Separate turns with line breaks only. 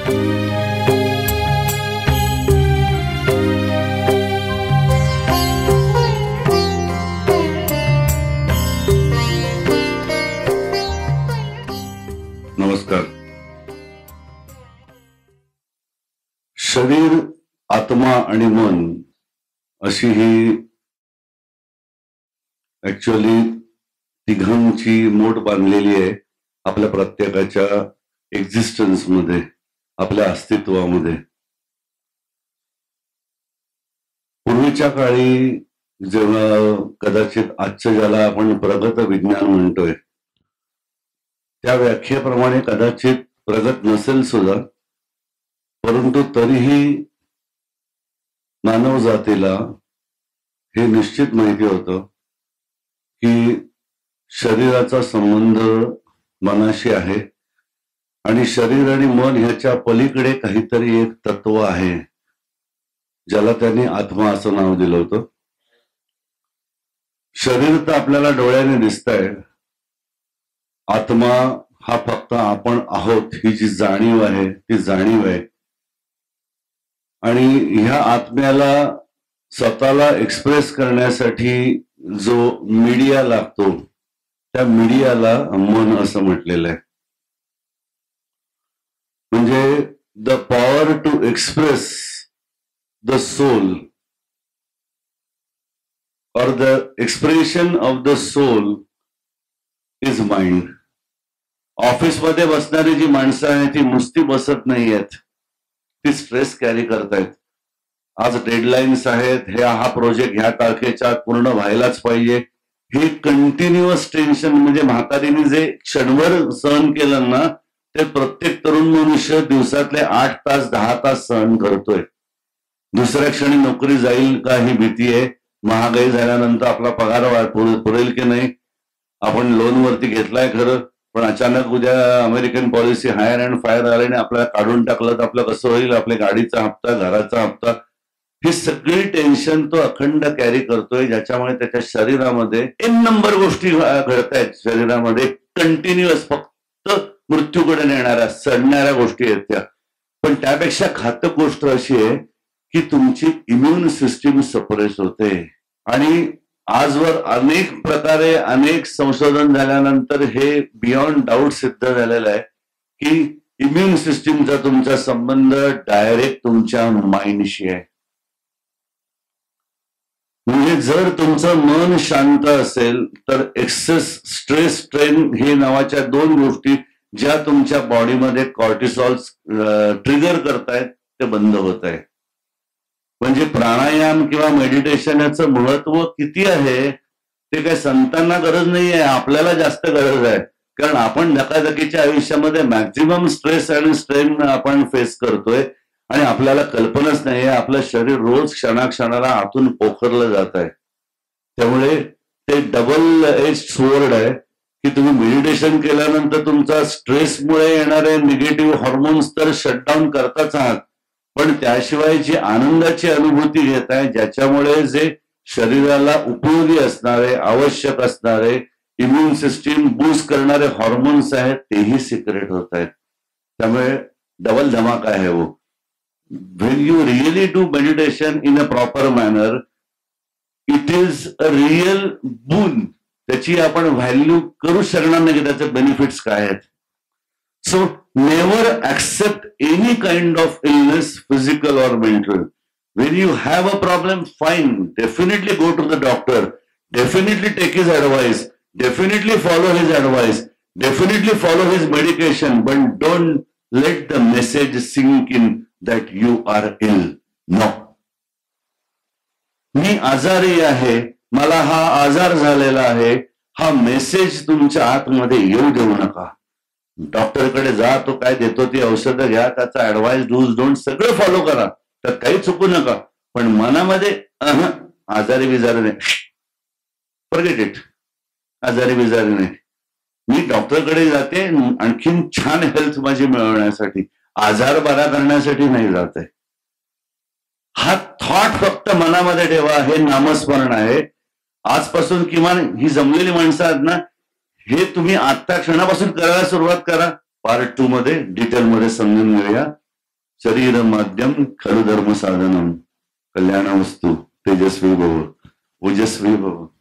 नमस्कार. शरीर, आत्मा आणि मन अशी ही ऍक्च्युअली तिघांची मोठ बांधलेली आहे आपल्या प्रत्येकाच्या एक्झिस्टन्स मध्ये, आपल्या अस्तित्वामध्ये. पूर्वीच्या काळी जेव्हा कदाचित आजच्या ज्याला आपण प्रगत विज्ञान म्हणतोय त्या व्याख्येप्रमाणे कदाचित प्रगत नसेल सुद्धा, परंतु तरीही मानव जातीला हे निश्चित माहिती होतं की शरीराचा संबंध मनाशी आहे आणि शरीर आणि मन ह्याच्या पलीकडे काहीतरी एक तत्व आहे ज्याला त्यांनी आत्मा असं नाव दिलं होतं. शरीर तर आपल्याला डोळ्याने दिसतंय, आत्मा हा फक्त आपण आहोत ही जी जाणीव आहे ती जाणीव आहे. आणि ह्या आत्म्याला स्वतःला एक्सप्रेस करण्यासाठी जो मीडिया लागतो त्या मीडियाला मन असं म्हटलेलं आहे. म्हणजे the power to express the soul or the expression of the soul is mind. Office मध्ये बसणारी जी माणसं आहेत ती नुसती बसत नाही आहेत, ती स्ट्रेस कॅरी करतायत. आज डेडलाईन्स आहेत, हा प्रोजेक्ट ह्या तारखेच्या पूर्ण व्हायलाच पाहिजे, हे कंटिन्युअस टेन्शन. म्हणजे म्हातारीने जे क्षणभर सहन केलं ना ते प्रत्येक तरुण मनुष्य दिवसातले 8 तास 10 तास सहन करतोय. दुसऱ्या क्षणी नोकरी जाईल का ही भीती आहे, महागाई झाल्यानंतर आपला पगार पुरेल की नाही. आपण लोन वरती घेतलाय खरं, पण अचानक उद्या American policy hire and fire आल्याने आपल्याला काढून टाकलं तर आपलं कसं होईल, आपल्या गाडीचा हप्ता, घराचा हप्ता, ही सगळी टेन्शन तो अखंड कॅरी करतोय, ज्याच्यामुळे त्याच्या शरीरामध्ये एन नंबर गोष्टी घडतायत. शरीरामध्ये कंटिन्युअस फक्त मृत्यूकडे नेणाऱ्या सडणाऱ्या गोष्टी आहेत त्या. पण त्यापेक्षा घातक गोष्ट अशी आहे की तुमची इम्युन सिस्टीम सप्रेस होते. आणि आजवर अनेक प्रकारे अनेक संशोधन झाल्यानंतर हे बियॉन्ड डाऊट सिद्ध झालेलं आहे की इम्युन सिस्टीमचा तुमचा संबंध डायरेक्ट तुमच्या माइंडशी आहे. म्हणजे जर तुमचं मन शांत असेल तर एक्सेस स्ट्रेस स्ट्रेन हे नावाच्या 2 गोष्टी ज्या तुमच्या बॉडीमध्ये कॉर्टिसॉल ट्रिगर करतायत ते बंद होत आहे. म्हणजे प्राणायाम किंवा मेडिटेशन याचं महत्व किती आहे ते काय संतांना गरज नाही आहे, आपल्याला जास्त गरज आहे. कारण आपण धकाधकीच्या आयुष्यामध्ये मॅक्झिमम स्ट्रेस आणि स्ट्रेन आपण फेस करतोय आणि आपल्याला कल्पनाच नाही आहे. आपलं शरीर रोज क्षणाक्षणाला आतून पोखरलं जात आहे. त्यामुळे ते डबल एज स्वॉर्ड आहे की तुम्ही मेडिटेशन केल्यानंतर तुमचा स्ट्रेसमुळे येणारे निगेटिव्ह हॉर्मोन्स तर शटडाऊन करताच आहात, पण त्याशिवाय जी आनंदाची अनुभूती घेत आहे ज्याच्यामुळे जे शरीराला उपयोगी असणारे, आवश्यक असणारे, इम्युन सिस्टीम बूस्ट करणारे हॉर्मोन्स आहेत तेही सिक्रेट होत आहेत. त्यामुळे डबल धमाका आहे वो. When you really do meditation in a proper manner, it is a real बून. त्याची आपण व्हॅल्यू करू शकणार नाही की त्याचे बेनिफिट्स काय आहेत. So never accept any kind of illness, physical or mental. When you have a problem, fine, definitely go to the doctor, definitely take his advice, definitely follow his advice, definitely follow his medication, but don't let the message sink in that you are ill. No. मी आजारी आहे, मला हा आजार झालेला आहे, हा message तुमच्या आतमध्ये येऊ देऊ नका. डॉक्टरकडे जा, तो काय देतो ती औषधं घ्या, त्याचा ऍडवाइस डूज डोंट सगळं फॉलो करा, तर काही चुकू नका. पण मनामध्ये आजारी बिजारी नाही, फॉरगेट इट, आजारी बिजारी नाही. मी डॉक्टरकडे जाते आणखीन छान हेल्थ माझी मिळवण्यासाठी, आजार बरा करण्यासाठी नाही जाते. हा थॉट फक्त मनामध्ये ठेवा, हे नामस्मरण आहे. आजपासून किमान ही जमलेली माणसं आहेत ना, हे तुम्ही आत्ता क्षणापासून करायला सुरुवात करा. पार्ट 2 मध्ये डिटेलमध्ये समजून घेऊया. शरीर माध्यम खलु धर्म साधनम. कल्याण वस्तू तेजस्वी भव ओजस्वी भव.